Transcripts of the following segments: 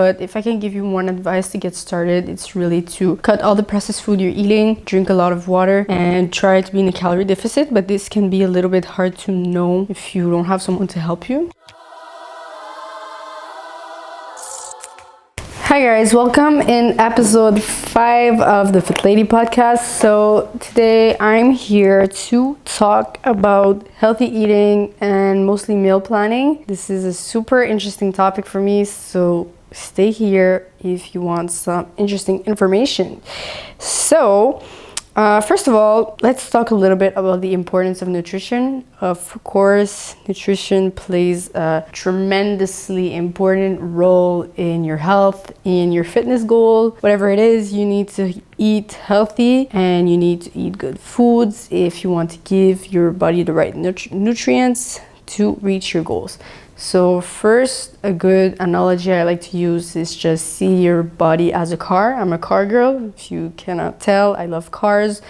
But if I can give you one advice to get started, it's really to cut all the processed food you're eating, drink a lot of water, and try to be in a calorie deficit. But this can be a little bit hard to know if you don't have someone to help you. Hi guys, welcome in episode 5 of the Fit Lady podcast. So today I'm here to talk about healthy eating and mostly meal planning. This is a super interesting topic for me, so stay here if you want some interesting information. So first of all, let's talk a little bit about the importance of nutrition. Of course, nutrition plays a tremendously important role in your health, in your fitness goal. Whatever it is, you need to eat healthy and you need to eat good foods if you want to give your body the right nutrients to reach your goals. So first, a good analogy I like to use is just see your body as a car. I'm a car girl. If you cannot tell, I love cars.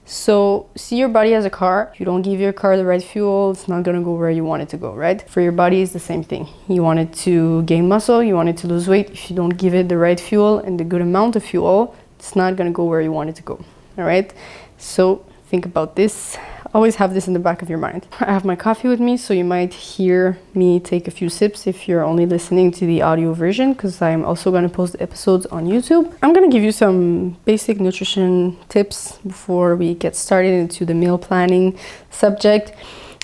So see your body as a car. If you don't give your car the right fuel, it's not gonna go where you want it to go, right? For your body, it's the same thing. You want it to gain muscle, you want it to lose weight. If you don't give it the right fuel and the good amount of fuel, it's not gonna go where you want it to go, all right? So think about this. Always have this in the back of your mind. I have my coffee with me, so you might hear me take a few sips if you're only listening to the audio version, because I'm also going to post the episodes on YouTube. I'm going to give you some basic nutrition tips before we get started into the meal planning subject.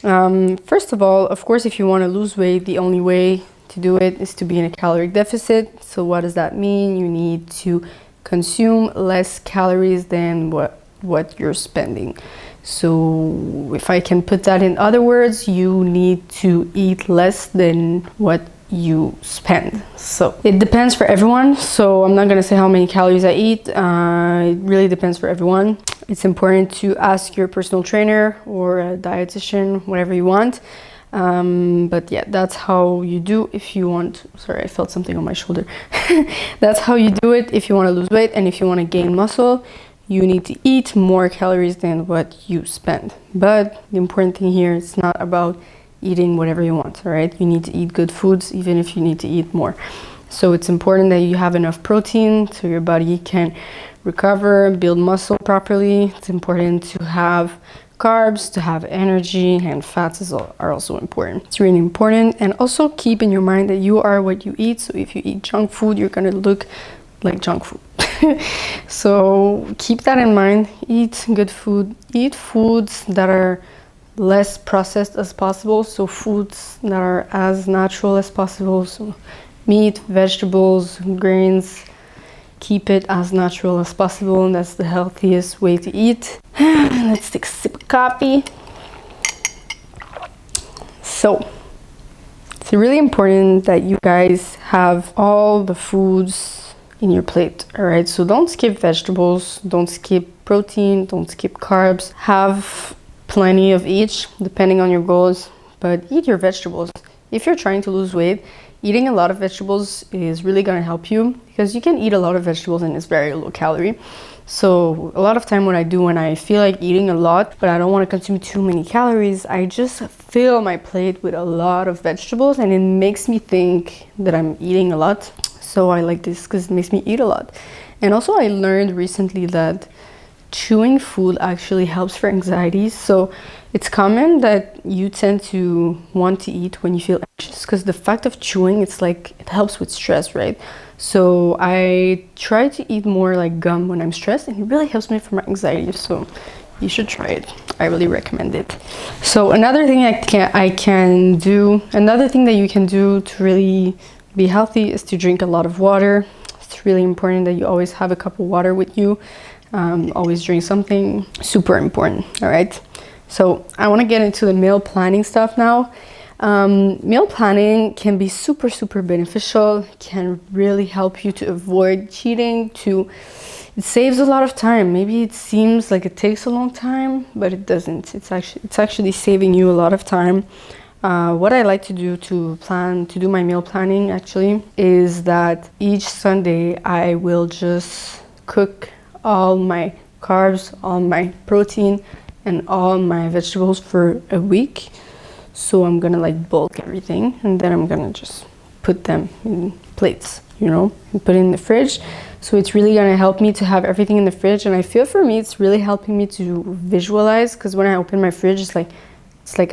First of all, of course, if you want to lose weight, the only way to do it is to be in a calorie deficit. So what does that mean? You need to consume less calories than what you're spending. So if I can put that in other words, you need to eat less than what you spend. So it depends for everyone. So I'm not going to say how many calories I eat. It really depends for everyone. It's important to ask your personal trainer or a dietitian, whatever you want. But yeah, that's how you do if you want. Sorry, I felt something on my shoulder. That's how you do it if you want to lose weight and if you want to gain muscle. You need to eat more calories than what you spend. But the important thing here is not about eating whatever you want, all right? You need to eat good foods, even if you need to eat more. So it's important that you have enough protein so your body can recover, build muscle properly. It's important to have carbs, to have energy, and fats are also important. It's really important. And also keep in your mind that you are what you eat. So if you eat junk food, you're gonna look like junk food. So keep that in mind. Eat good food. Eat foods that are less processed as possible. So foods that are as natural as possible. So meat, vegetables, grains. Keep it as natural as possible. And that's the healthiest way to eat. Let's take a sip of coffee. So it's really important that you guys have all the foods in your plate, all right? So don't skip vegetables, don't skip protein, don't skip carbs. Have plenty of each depending on your goals, but eat your vegetables. If you're trying to lose weight, eating a lot of vegetables is really gonna help you because you can eat a lot of vegetables and it's very low calorie. So a lot of time what I do when I feel like eating a lot, but I don't want to consume too many calories, I just fill my plate with a lot of vegetables and it makes me think that I'm eating a lot. So I like this because it makes me eat a lot. And also I learned recently that chewing food actually helps for anxiety. So it's common that you tend to want to eat when you feel anxious because the fact of chewing, it's like it helps with stress, right? So I try to eat more like gum when I'm stressed and it really helps me for my anxiety. So you should try it. I really recommend it. So another thing another thing that you can do to really be healthy is to drink a lot of water. It's really important that you always have a cup of water with you. Always drink something. Super important, all right? So I want to get into the meal planning stuff now. Meal planning can be super, super beneficial, can really help you to avoid cheating, it saves a lot of time. Maybe it seems like it takes a long time, but it doesn't. It's actually saving you a lot of time. What I like to do to do my meal planning actually is that each Sunday I will just cook all my carbs, all my protein, and all my vegetables for a week. So I'm gonna like bulk everything and then I'm gonna just put them in plates. and put it in the fridge. So it's really gonna help me to have everything in the fridge. And I feel for me, it's really helping me to visualize, because when I open my fridge, it's like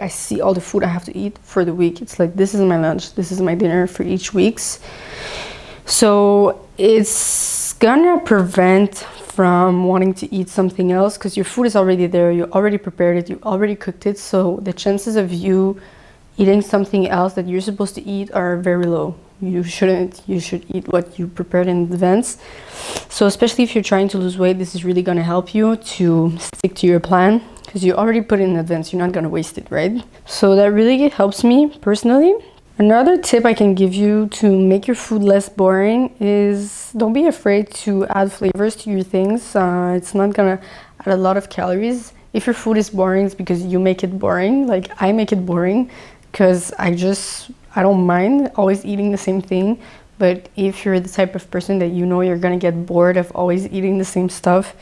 I see all the food I have to eat for the week. It's like, this is my lunch, this is my dinner for each week's. So it's gonna prevent from wanting to eat something else, because your food is already there, you already prepared it, you already cooked it. So the chances of you eating something else that you're supposed to eat are very low. You shouldn't. You should eat what you prepared in advance. So especially if you're trying to lose weight, this is really going to help you to stick to your plan, because you already put it in advance. You're not going to waste it, right? So that really helps me personally. Another tip I can give you to make your food less boring is, don't be afraid to add flavors to your things. It's not gonna add a lot of calories. If your food is boring, it's because you make it boring. Like, I make it boring because I don't mind always eating the same thing. But if you're the type of person that you're gonna get bored of always eating the same stuff,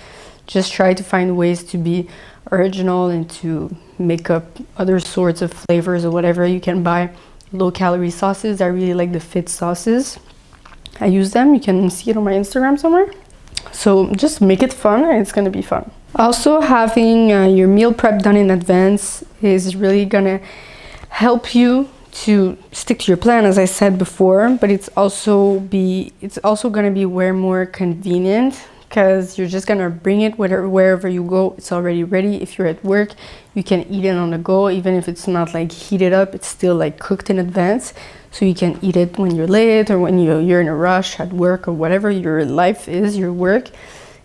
just try to find ways to be original and to make up other sorts of flavors or whatever. You can buy low-calorie sauces. I really like the Fit sauces. I use them. You can see it on my Instagram somewhere. So just make it fun, and it's gonna be fun. Also, having your meal prep done in advance is really gonna help you to stick to your plan, as I said before. But it's also gonna be way more convenient, because you're just gonna bring it wherever you go. It's already ready. If you're at work, you can eat it on the go. Even if it's not like heated up, it's still like cooked in advance, so you can eat it when you're late or when you're in a rush at work or whatever your life is. Your work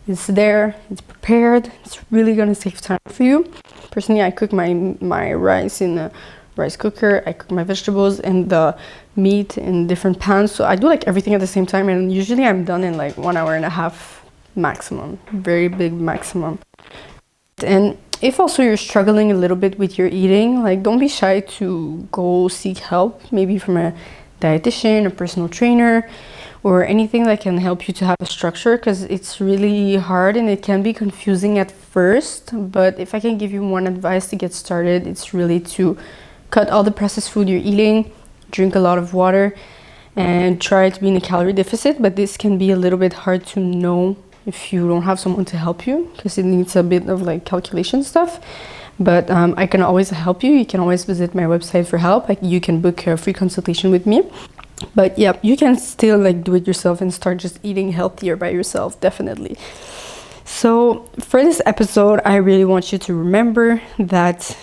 is there, it's prepared. It's really gonna save time for you. Personally, I cook my rice in a rice cooker. I cook my vegetables and the meat in different pans, so I do like everything at the same time, and usually I'm done in like 1.5 hours maximum, very big maximum. And if also you're struggling a little bit with your eating, like, don't be shy to go seek help, maybe from a dietitian, a personal trainer, or anything that can help you to have a structure, because it's really hard and it can be confusing at first. But if I can give you one advice to get started, it's really to cut all the processed food you're eating, drink a lot of water, and try to be in a calorie deficit. But this can be a little bit hard to know if you don't have someone to help you, because it needs a bit of like calculation stuff. But I can always help you. You can always visit my website for help. Like, you can book a free consultation with me. But yeah, you can still like do it yourself and start just eating healthier by yourself, definitely. So for this episode, I really want you to remember that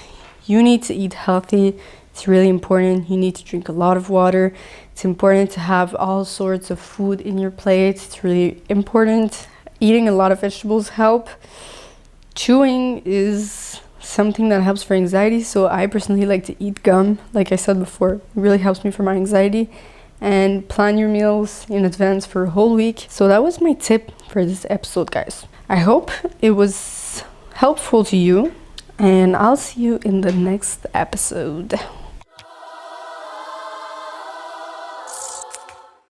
you need to eat healthy. It's really important. You need to drink a lot of water. It's important to have all sorts of food in your plate. It's really important. Eating a lot of vegetables help. Chewing is something that helps for anxiety, so I personally like to eat gum. Like I said before, it really helps me for my anxiety. And plan your meals in advance for a whole week. So that was my tip for this episode, guys. I hope it was helpful to you, and I'll see you in the next episode.